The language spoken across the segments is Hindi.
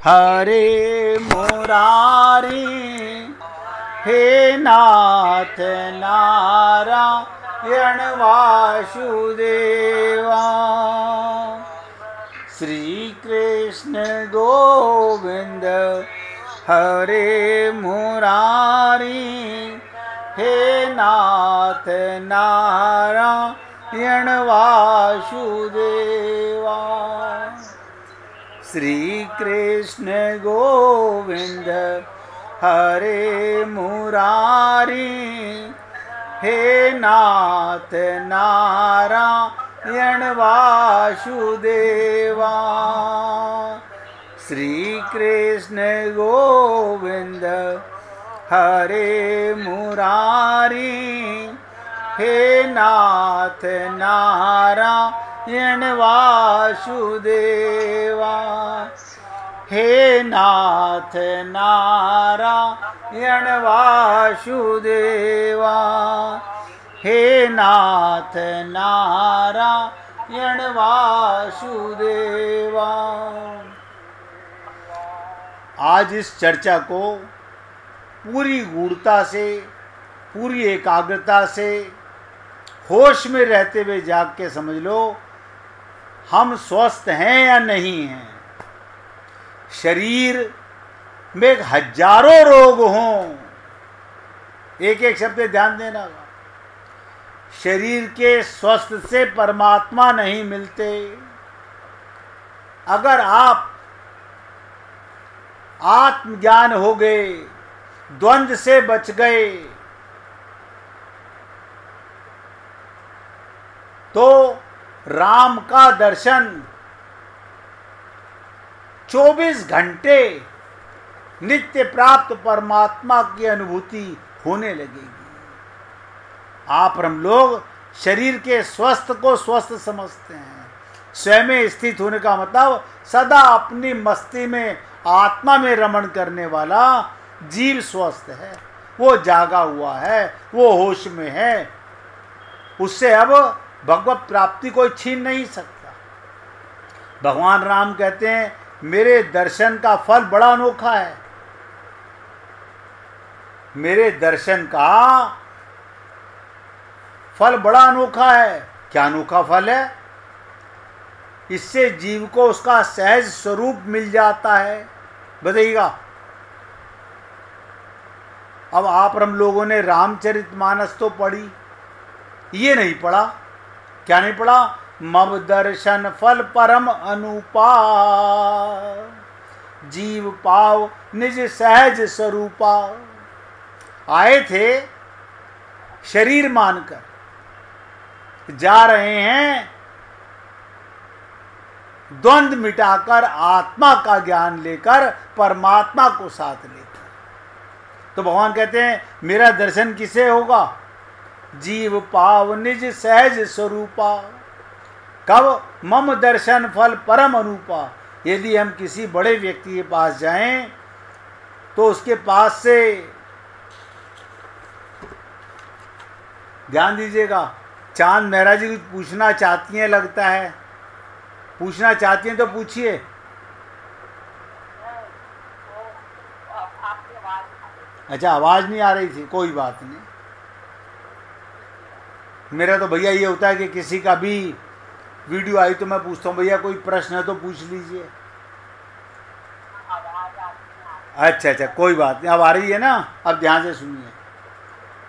हरे मुरारी हे नाथ नारायण वासुदेवा। श्री कृष्ण गोविंद हरे मुरारी हे नाथ नारायण वासुदेवा। श्री कृष्ण गोविंद हरे मुरारी हे नाथ नारायण वासुदेवा। श्री कृष्ण गोविंद हरे मुरारी हे नाथ नारायण वासुदेवा। हे नाथ नारायण वासुदेवा। हे नाथ नारायण वासुदेवा। आज इस चर्चा को पूरी गूढ़ता से, पूरी एकाग्रता से, होश में रहते हुए जाग के समझ लो, हम स्वस्थ हैं या नहीं हैं। शरीर में हजारों रोग हों, एक एक शब्द ध्यान देना। शरीर के स्वस्थ से परमात्मा नहीं मिलते। अगर आप आत्मज्ञान हो गए, द्वंद्व से बच गए, तो राम का दर्शन 24 घंटे नित्य प्राप्त परमात्मा की अनुभूति होने लगेगी। आप हम लोग शरीर के स्वस्थ को स्वस्थ समझते हैं। स्वयं में स्थित होने का मतलब सदा अपनी मस्ती में, आत्मा में रमण करने वाला जीव स्वस्थ है, वो जागा हुआ है, वो होश में है। उससे अब भगवत प्राप्ति कोई छीन नहीं सकता। भगवान राम कहते हैं मेरे दर्शन का फल बड़ा अनोखा है। मेरे दर्शन का फल बड़ा अनोखा है। क्या अनोखा फल है? इससे जीव को उसका सहज स्वरूप मिल जाता है। बताइएगा। अब आप हम लोगों ने रामचरितमानस तो पढ़ी, ये नहीं पढ़ा। क्या नहीं पढ़ा? मम दर्शन फल परम अनुपा, जीव पाव निज सहज स्वरूपा। आए थे शरीर मानकर, जा रहे हैं द्वंद्व मिटाकर, आत्मा का ज्ञान लेकर, परमात्मा को साथ लेकर। तो भगवान कहते हैं मेरा दर्शन किसे होगा? जीव पाव निज सहज स्वरूपा। कब? मम दर्शन फल परम अनुपा। यदि हम किसी बड़े व्यक्ति के पास जाएं तो उसके पास से, ध्यान दीजिएगा, चांद मेहरा जी कुछ पूछना चाहती हैं लगता है। पूछना चाहती हैं तो पूछिए। अच्छा, आवाज नहीं आ रही थी, कोई बात नहीं। मेरा तो भैया ये होता है कि किसी का भी वीडियो आई तो मैं पूछता हूँ भैया कोई प्रश्न है तो पूछ लीजिए। अच्छा, कोई बात नहीं, अब आ रही है ना। अब ध्यान से सुनिए।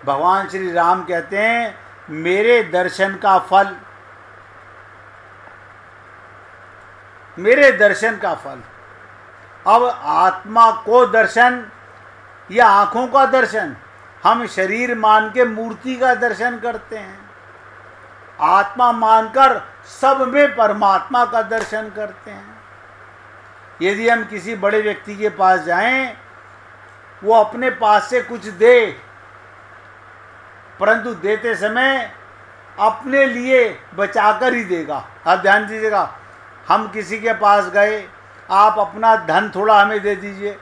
भगवान श्री राम कहते हैं मेरे दर्शन का फल, मेरे दर्शन का फल। अब आत्मा को दर्शन या आंखों का दर्शन? हम शरीर मान के मूर्ति का दर्शन करते हैं, आत्मा मानकर सब में परमात्मा का दर्शन करते हैं। यदि हम किसी बड़े व्यक्ति के पास जाएं, वो अपने पास से कुछ दे, परंतु देते समय अपने लिए बचाकर ही देगा। अब ध्यान दीजिएगा, हम किसी के पास गए, आप अपना धन थोड़ा हमें दे दीजिए,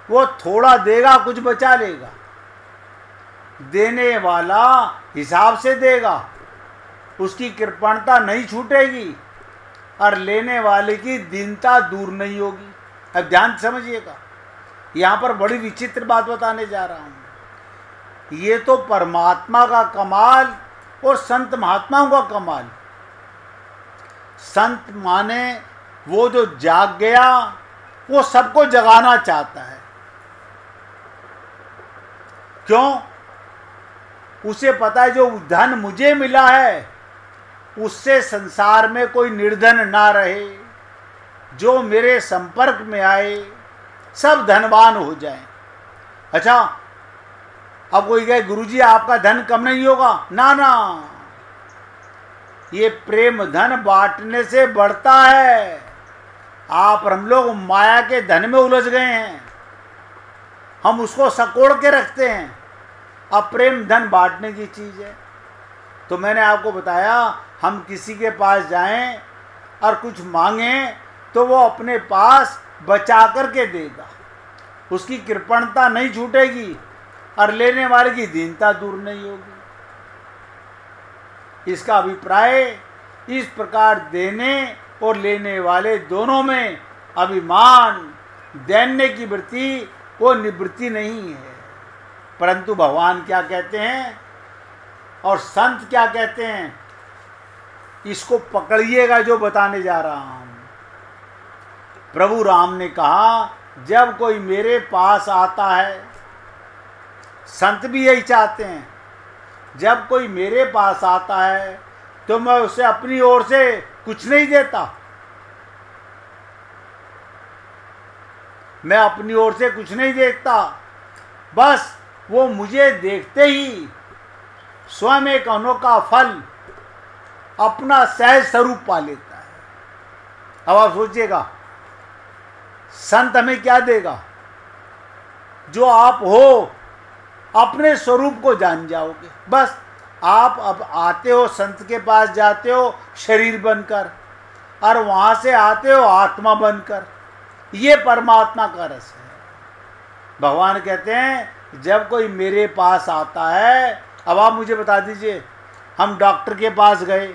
वो थोड़ा देगा, कुछ बचा लेगा। देने वाला हिसाब से देगा, उसकी कृपणता नहीं छूटेगी, और लेने वाले की दीनता दूर नहीं होगी। अब ध्यान समझिएगा, यहाँ पर बड़ी विचित्र बात बताने जा रहा हूँ। ये तो परमात्मा का कमाल और संत महात्माओं का कमाल। संत माने वो जो जाग गया, वो सबको जगाना चाहता है। क्यों? उसे पता है जो धन मुझे मिला है उससे संसार में कोई निर्धन ना रहे, जो मेरे संपर्क में आए सब धनवान हो जाएं। अच्छा, अब कोई कहे गुरुजी आपका धन कम नहीं होगा, ना ना, ये प्रेम धन बांटने से बढ़ता है। आप और हम लोग माया के धन में उलझ गए हैं, हम उसको सकोड़ के रखते हैं। अब प्रेम धन बांटने की चीज है। तो मैंने आपको बताया, हम किसी के पास जाएं और कुछ मांगें तो वो अपने पास बचा करके देगा, उसकी कृपणता नहीं छूटेगी और लेने वाले की दीनता दूर नहीं होगी। इसका अभिप्राय इस प्रकार देने और लेने वाले दोनों में अभिमान, दैन्य की वृत्ति वो निवृत्ति नहीं है। परंतु भगवान क्या कहते हैं और संत क्या कहते हैं, इसको पकड़िएगा जो बताने जा रहा हूं। प्रभु राम ने कहा, जब कोई मेरे पास आता है, संत भी यही चाहते हैं, जब कोई मेरे पास आता है तो मैं उसे अपनी ओर से कुछ नहीं देता, मैं अपनी ओर से कुछ नहीं देखता, बस वो मुझे देखते ही स्वयं एक अनोखा फल अपना सहज स्वरूप पा लेता है। अब आप सोचिएगा, संत हमें क्या देगा? जो आप हो अपने स्वरूप को जान जाओगे। बस आप अब आते हो, संत के पास जाते हो शरीर बनकर, और वहां से आते हो आत्मा बनकर। ये परमात्मा का रस है। भगवान कहते हैं, जब कोई मेरे पास आता है, अब आप मुझे बता दीजिए, हम डॉक्टर के पास गए,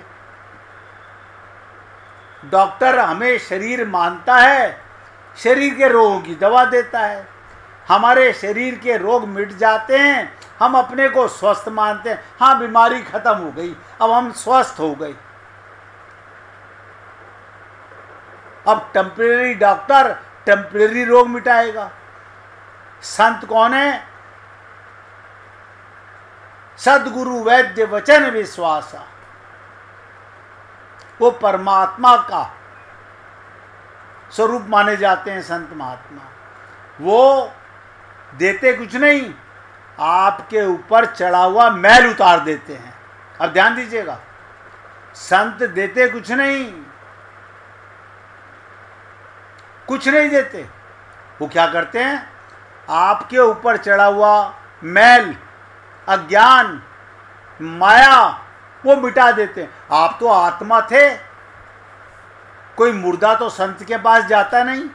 डॉक्टर हमें शरीर मानता है, शरीर के रोगों की दवा देता है, हमारे शरीर के रोग मिट जाते हैं, हम अपने को स्वस्थ मानते हैं। हाँ, बीमारी खत्म हो गई, अब हम स्वस्थ हो गए। अब टेम्परेरी डॉक्टर टेम्परेरी रोग मिटाएगा। संत कौन है? सद्गुरु वैद्य वचन विश्वासा, वो परमात्मा का स्वरूप माने जाते हैं संत महात्मा। वो देते कुछ नहीं, आपके ऊपर चढ़ा हुआ मैल उतार देते हैं। अब ध्यान दीजिएगा, संत देते कुछ नहीं, कुछ नहीं देते। वो क्या करते हैं? आपके ऊपर चढ़ा हुआ मैल, अज्ञान, माया, वो मिटा देते हैं। आप तो आत्मा थे, कोई मुर्दा तो संत के पास जाता नहीं।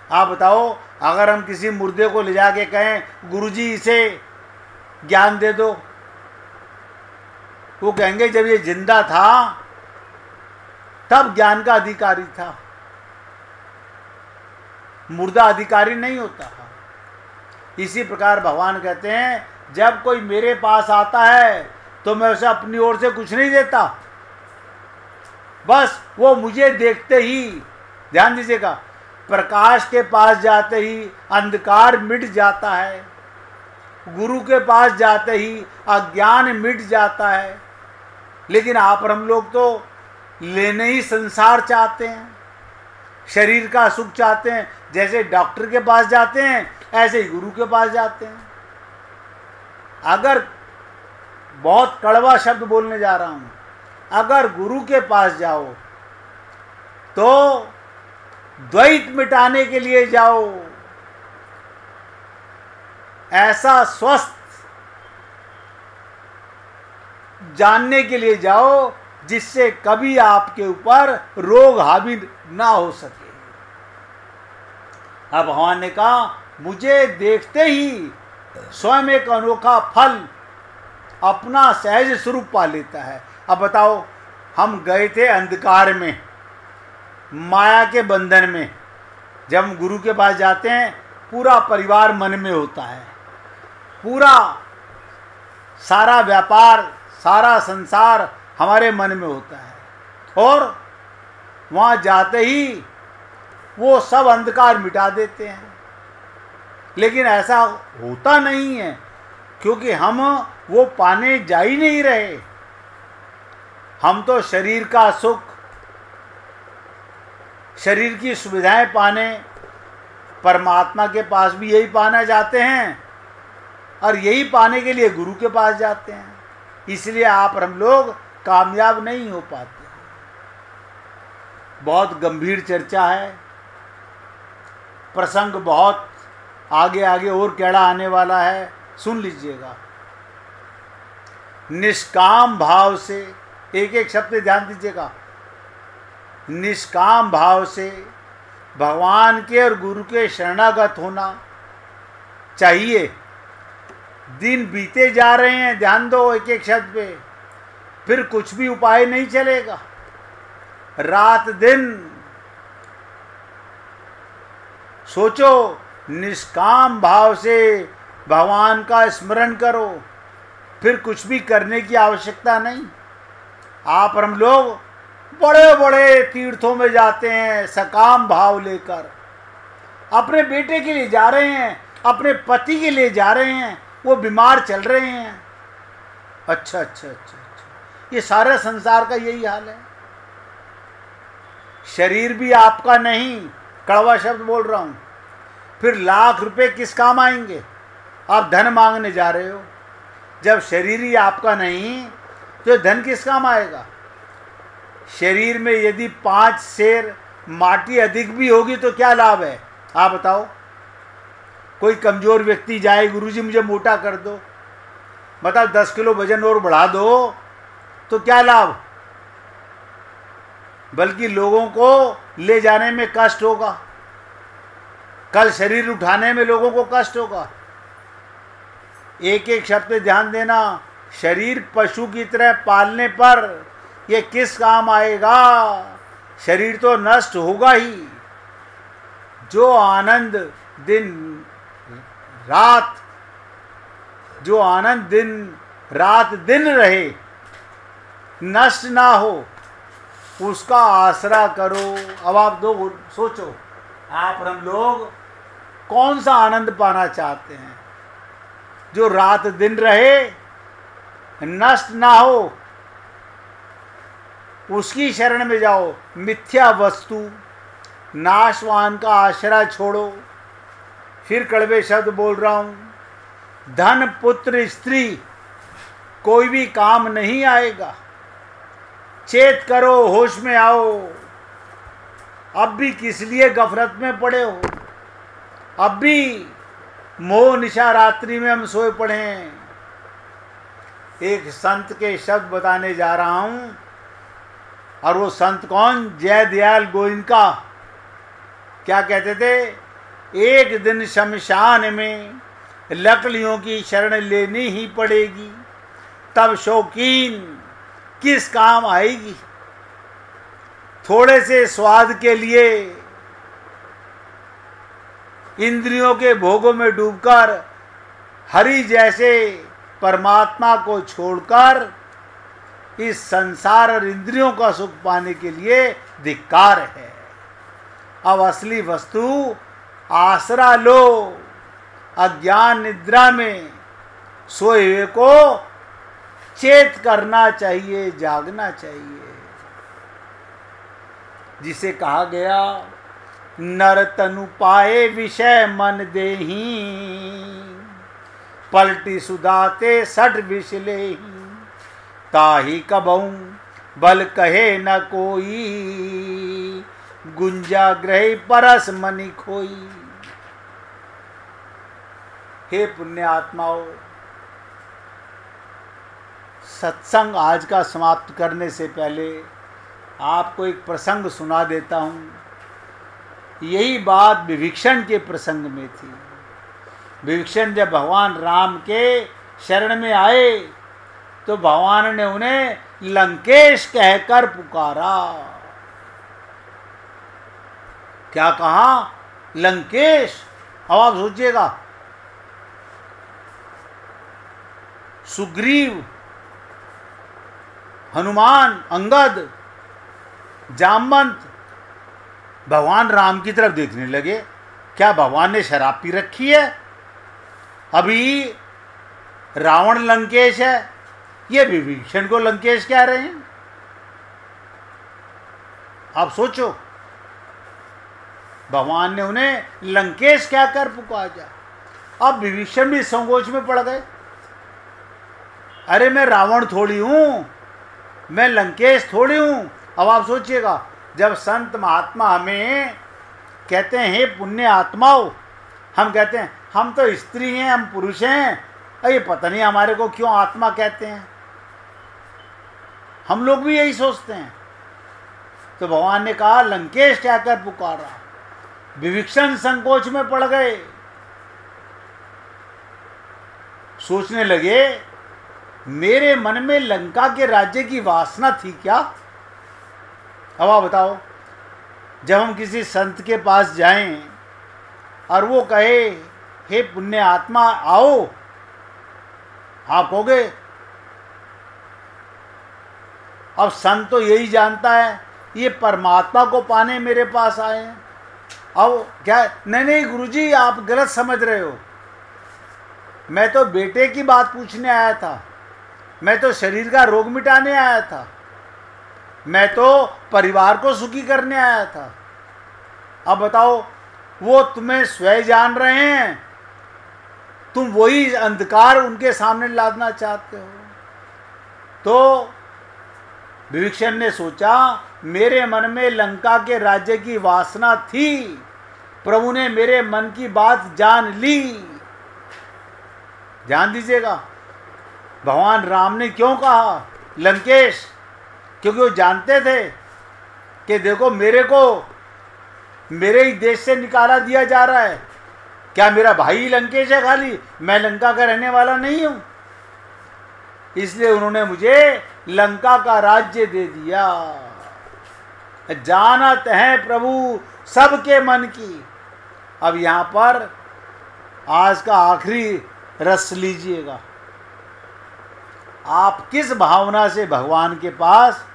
आप बताओ, अगर हम किसी मुर्दे को ले जाके कहें गुरुजी इसे ज्ञान दे दो, वो कहेंगे जब ये जिंदा था तब ज्ञान का अधिकारी था, मुर्दा अधिकारी नहीं होता। इसी प्रकार भगवान कहते हैं, जब कोई मेरे पास आता है तो मैं उसे अपनी ओर से कुछ नहीं देता, बस वो मुझे देखते ही, ध्यान दीजिएगा, प्रकाश के पास जाते ही अंधकार मिट जाता है, गुरु के पास जाते ही अज्ञान मिट जाता है। लेकिन आप और हम लोग तो लेने ही संसार चाहते हैं, शरीर का सुख चाहते हैं। जैसे डॉक्टर के पास जाते हैं, ऐसे ही गुरु के पास जाते हैं। अगर बहुत कड़वा शब्द बोलने जा रहा हूं, अगर गुरु के पास जाओ तो द्वैत मिटाने के लिए जाओ, ऐसा स्वस्थ जानने के लिए जाओ जिससे कभी आपके ऊपर रोग हावी ना हो सके। अब भगवान ने कहा, मुझे देखते ही स्वयं एक अनोखा फल अपना सहज स्वरूप पा लेता है। अब बताओ, हम गए थे अंधकार में, माया के बंधन में। जब हम गुरु के पास जाते हैं पूरा परिवार मन में होता है, पूरा सारा व्यापार सारा संसार हमारे मन में होता है, और वहाँ जाते ही वो सब अंधकार मिटा देते हैं। लेकिन ऐसा होता नहीं है, क्योंकि हम वो पाने जा ही नहीं रहे। हम तो शरीर का सुख, शरीर की सुविधाएं पाने परमात्मा के पास भी यही पाना चाहते हैं, और यही पाने के लिए गुरु के पास जाते हैं। इसलिए आप और हम लोग कामयाब नहीं हो पाते। बहुत गंभीर चर्चा है, प्रसंग बहुत आगे आगे और कैड़ा आने वाला है, सुन लीजिएगा। निष्काम भाव से, एक एक शब्द ध्यान दीजिएगा। निष्काम भाव से भगवान के और गुरु के शरणागत होना चाहिए। दिन बीते जा रहे हैं, ध्यान दो एक एक शब्द पे, फिर कुछ भी उपाय नहीं चलेगा। रात दिन सोचो, निष्काम भाव से भगवान का स्मरण करो, फिर कुछ भी करने की आवश्यकता नहीं। आप और हम लोग बड़े बड़े तीर्थों में जाते हैं सकाम भाव लेकर, अपने बेटे के लिए जा रहे हैं, अपने पति के लिए जा रहे हैं, वो बीमार चल रहे हैं। अच्छा अच्छा अच्छा अच्छा, ये सारे संसार का यही हाल है। शरीर भी आपका नहीं, कड़वा शब्द बोल रहा हूं, फिर लाख रुपए किस काम आएंगे? आप धन मांगने जा रहे हो, जब शरीर ही आपका नहीं तो धन किस काम आएगा? शरीर में यदि 5 सेर माटी अधिक भी होगी तो क्या लाभ है? आप बताओ। कोई कमजोर व्यक्ति जाए, गुरुजी मुझे मोटा कर दो, बताओ 10 किलो वजन और बढ़ा दो, तो क्या लाभ? बल्कि लोगों को ले जाने में कष्ट होगा, कल शरीर उठाने में लोगों को कष्ट होगा। एक एक शब्द ध्यान देना। शरीर पशु की तरह पालने पर ये किस काम आएगा? शरीर तो नष्ट होगा ही। जो आनंद दिन रात, जो आनंद दिन रात दिन रहे, नष्ट ना हो, उसका आसरा करो। अब आप दो सोचो, आप और हम लोग कौन सा आनंद पाना चाहते हैं? जो रात दिन रहे, नष्ट ना हो, उसकी शरण में जाओ। मिथ्या वस्तु, नाशवान का आश्रय छोड़ो। फिर कड़वे शब्द बोल रहा हूं, धन पुत्र स्त्री कोई भी काम नहीं आएगा। चेत करो, होश में आओ। अब भी किस लिए गफलत में पड़े हो? अब भी मोह निशा रात्रि में हम सोए पड़े हैं। एक संत के शब्द बताने जा रहा हूं, और वो संत कौन? जय दयाल गोइनका। क्या कहते थे? एक दिन शमशान में लकड़ियों की शरण लेनी ही पड़ेगी, तब शौकीन किस काम आएगी। थोड़े से स्वाद के लिए इंद्रियों के भोगों में डूबकर हरि जैसे परमात्मा को छोड़कर इस संसार और इंद्रियों का सुख पाने के लिए धिक्कार है। अब असली वस्तु आसरा लो। अज्ञान निद्रा में सोए हुए को चेत करना चाहिए, जागना चाहिए। जिसे कहा गया, नर तनु पाए विषय मन देही, पलटी सुदाते सठ विष लेही, ताही कबहू बल कहे न कोई, गुंजा ग्रही परस मनि खोई। हे पुण्य आत्माओं, सत्संग आज का समाप्त करने से पहले आपको एक प्रसंग सुना देता हूँ। यही बात विभीषण के प्रसंग में थी। विभीषण जब भगवान राम के शरण में आए तो भगवान ने उन्हें लंकेश कहकर पुकारा। क्या कहा? लंकेश। अब आप सोचिएगा, सुग्रीव, हनुमान, अंगद, जामवंत भगवान राम की तरफ देखने लगे। क्या भगवान ने शराब पी रखी है? अभी रावण लंकेश है, ये विभीषण को लंकेश कह रहे हैं। आप सोचो, भगवान ने उन्हें लंकेश कहकर पुकारा। अब विभीषण भी संकोच में पड़ गए। अरे मैं रावण थोड़ी हूं, मैं लंकेश थोड़ी हूं। अब आप सोचिएगा, जब संत महात्मा हमें कहते हैं हे पुण्य आत्माओं, हम कहते हैं हम तो स्त्री हैं, हम पुरुष हैं, अरे पता नहीं हमारे को क्यों आत्मा कहते हैं। हम लोग भी यही सोचते हैं। तो भगवान ने कहा लंकेश कहकर पुकारा। विभीषण संकोच में पड़ गए, सोचने लगे मेरे मन में लंका के राज्य की वासना थी क्या? अब आप बताओ, जब हम किसी संत के पास जाएं और वो कहे हे पुण्य आत्मा आओ, आप कहोगे अब संत तो यही जानता है ये परमात्मा को पाने मेरे पास आए हैं। अब क्या? नहीं गुरुजी, आप गलत समझ रहे हो। मैं तो बेटे की बात पूछने आया था, मैं तो शरीर का रोग मिटाने आया था, मैं तो परिवार को सुखी करने आया था। अब बताओ, वो तुम्हें स्वयं जान रहे हैं, तुम वही अंधकार उनके सामने लादना चाहते हो। तो विभीषण ने सोचा मेरे मन में लंका के राज्य की वासना थी, प्रभु ने मेरे मन की बात जान ली। ध्यान दीजिएगा, भगवान राम ने क्यों कहा लंकेश? क्योंकि वो जानते थे कि देखो मेरे को मेरे ही देश से निकाला दिया जा रहा है। क्या मेरा भाई लंकेश है खाली? मैं लंका का रहने वाला नहीं हूं। इसलिए उन्होंने मुझे लंका का राज्य दे दिया। जानत है प्रभु सबके मन की। अब यहां पर आज का आखिरी रस लीजिएगा। आप किस भावना से भगवान के पास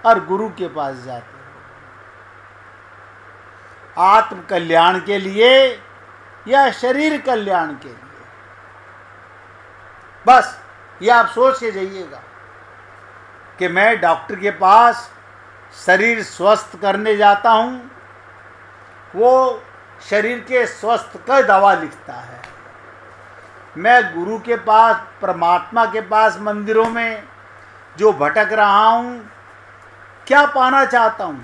और गुरु के पास जाते हो? आत्म कल्याण के लिए या शरीर कल्याण के लिए? बस ये आप सोच के जाइएगा कि मैं डॉक्टर के पास शरीर स्वस्थ करने जाता हूं, वो शरीर के स्वस्थ का दवा लिखता है। मैं गुरु के पास, परमात्मा के पास मंदिरों में जो भटक रहा हूं, क्या पाना चाहता हूं?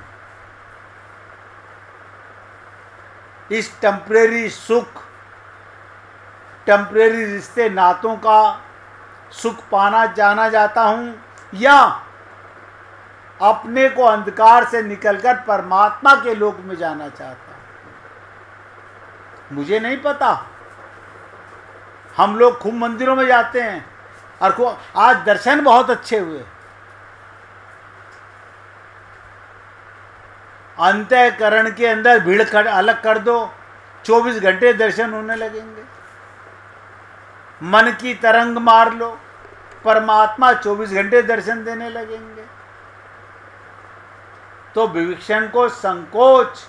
इस टेम्परेरी सुख, टेम्परेरी रिश्ते नातों का सुख पाना जाना जाता हूं, या अपने को अंधकार से निकलकर परमात्मा के लोक में जाना चाहता हूं? मुझे नहीं पता। हम लोग खूब मंदिरों में जाते हैं और आज दर्शन बहुत अच्छे हुए। अंतःकरण के अंदर भीड़ अलग कर दो, 24 घंटे दर्शन होने लगेंगे। मन की तरंग मार लो, परमात्मा 24 घंटे दर्शन देने लगेंगे। तो विभीषण को संकोच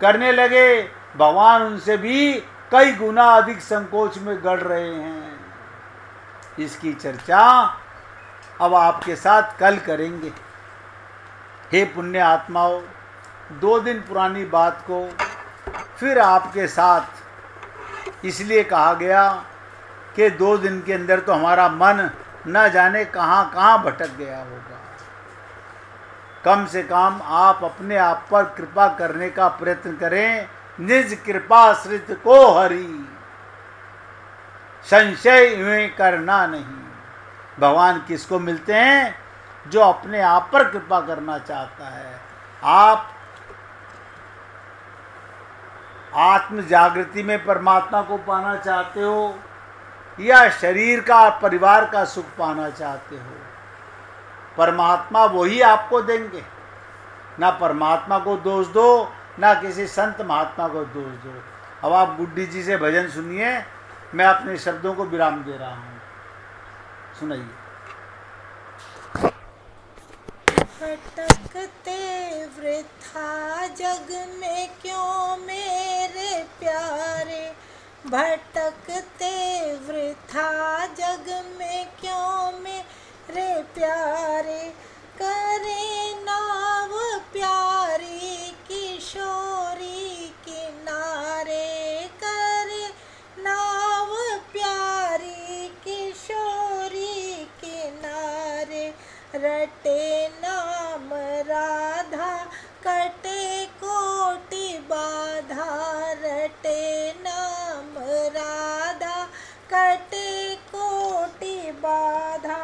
करने लगे, भगवान उनसे भी कई गुना अधिक संकोच में गड़ रहे हैं। इसकी चर्चा अब आपके साथ कल करेंगे। हे पुण्य आत्माओं, 2 दिन पुरानी बात को फिर आपके साथ इसलिए कहा गया कि 2 दिन के अंदर तो हमारा मन न जाने कहाँ कहाँ भटक गया होगा। कम से कम आप अपने आप पर कृपा करने का प्रयत्न करें। निज कृपाश्रित को हरि, संशय में करना नहीं। भगवान किसको मिलते हैं? जो अपने आप पर कृपा करना चाहता है। आप आत्म जागृति में परमात्मा को पाना चाहते हो या शरीर का परिवार का सुख पाना चाहते हो? परमात्मा वही आपको देंगे। ना परमात्मा को दोष दो, ना किसी संत महात्मा को दोष दो। अब आप बुड्ढी जी से भजन सुनिए, मैं अपने शब्दों को विराम दे रहा हूँ, सुनाइए। भटकते वृथा जग में क्यों मेरे प्यारे, भटकते वृथा जग में क्यों मेरे प्यारे, करे नाव प्यारी किशोरी किनारे, करे नाव प्यारी किशोरी किनारे, रटे नाम राधा कटे कोटि बाधा, रटे नाम राधा कटे कोटि बाधा,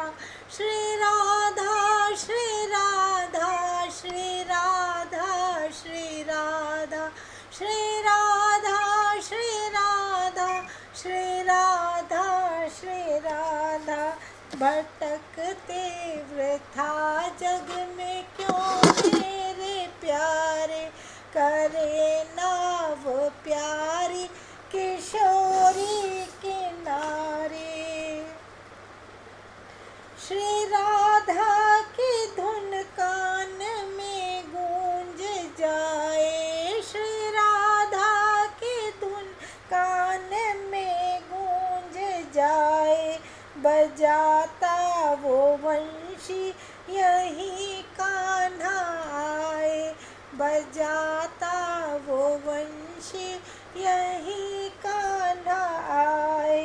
श्री राधा श्री राधा श्री राधा श्री राधा श्री राधा श्री राधा श्री राधा श्री राधा, भटकते वृथा जग में क्यों मेरे प्यारे, करे नाव प्यारी किशोरी किनारे, श्री राधा की धुन कान में गूंज जाए, श्री राधा की धुन कान में गूंज जाए, बजाता वो वंशी यही कान्हा आए, बजाता वो वंशी यही कान्हा आए,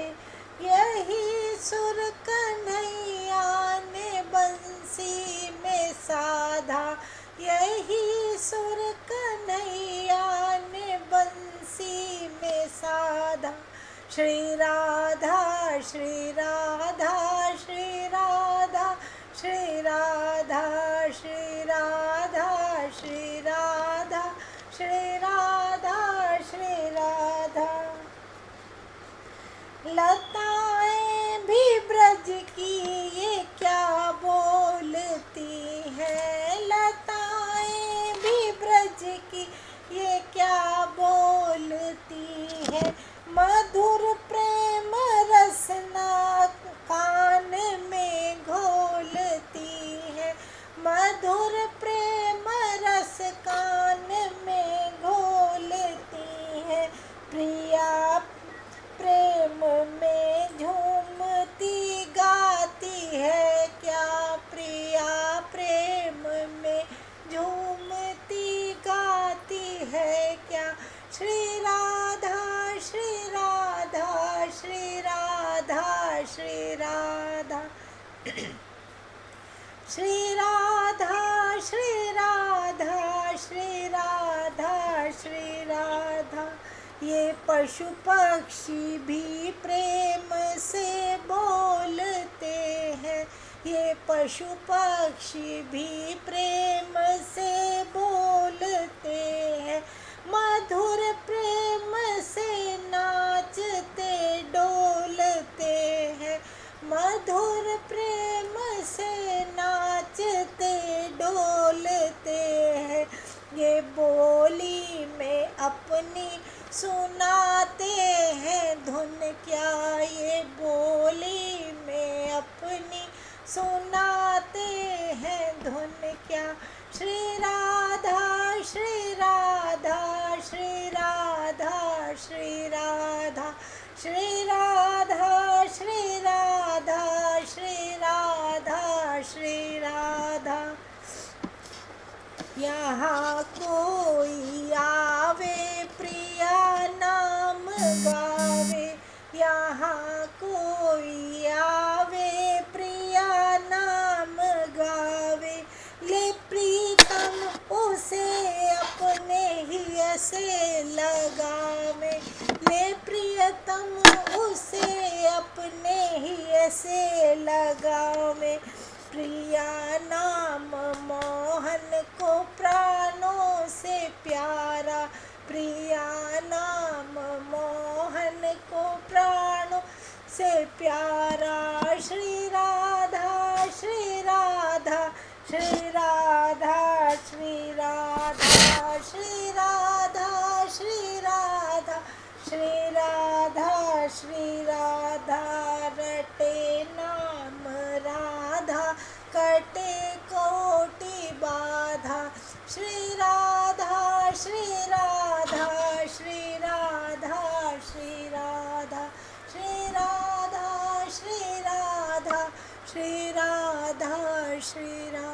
यही सुर कन्हैया ने बंसी में साधा, यही सुर कन्हैया ने बंसी में साधा, श्री राधा श्री राधा श्री राधा श्री राधा श्री राधा श्री राधा श्री राधा श्री राधा, लताएं भी ब्रज की ये क्या बोलती हैं, लताएं भी ब्रज की ये क्या बोलती हैं, मधुर प्रेम रसना कान में घोलती है, मधुर प्रेम रस कान में घोलती है, प्रिया प्रेम में झूमती गाती है क्या, प्रिया प्रेम में झूमती गाती है क्या, श्री राधा श्री राधा श्री राधा श्री राधा श्री राधा श्री राधा श्री राधा श्री राधा, ये पशु पक्षी भी प्रेम से बोलते हैं, ये पशु पक्षी भी प्रेम से बोलते हैं, मधुर प्रेम से नाचते डोलते हैं, मधुर प्रेम से नाचते डोलते हैं, ये बोली में अपनी सुनाते हैं धुन क्या, ये बोली में अपनी सुनाते हैं धुन क्या, श्री राधा श्री राधा श्री राधा श्री राधा श्री राधा श्री राधा श्री राधा श्री राधा, यहाँ कोई आवे प्रिया नाम गावे, यहाँ कोई आवे प्रिया नाम गावे, ले प्रीतम उसे अपने ही से लगावे, ले प्रियतम उसे अपने ही से लगावे, प्रिया नाम मोहन को प्राणों से प्यारा, प्रिया नाम मोहन को प्राणों से प्यारा, श्री राधा श्री राधा श्री राधा श्री राधा श्री राधा श्री राधा रटे नाम राधा कटे कोटि बाधा श्री राधा श्री राधा श्री राधा श्री राधा श्री राधा श्री राधा श्री राधा श्री राधा।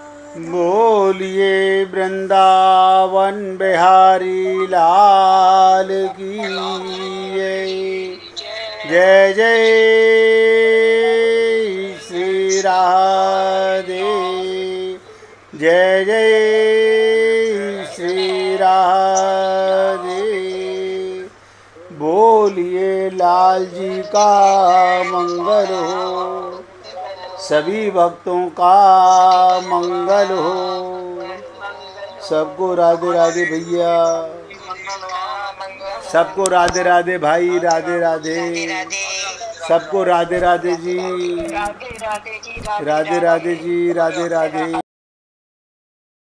बोलिए वृंदावन बिहारी लाल की जय जय श्री राधे जय जय श्री राधे। बोलिए लाल जी का मंगल हो, सभी भक्तों का मंगल हो। सबको राधे राधे भैया, सबको राधे राधे भाई, राधे राधे, सबको राधे राधे जी, राधे राधे जी, राधे राधे।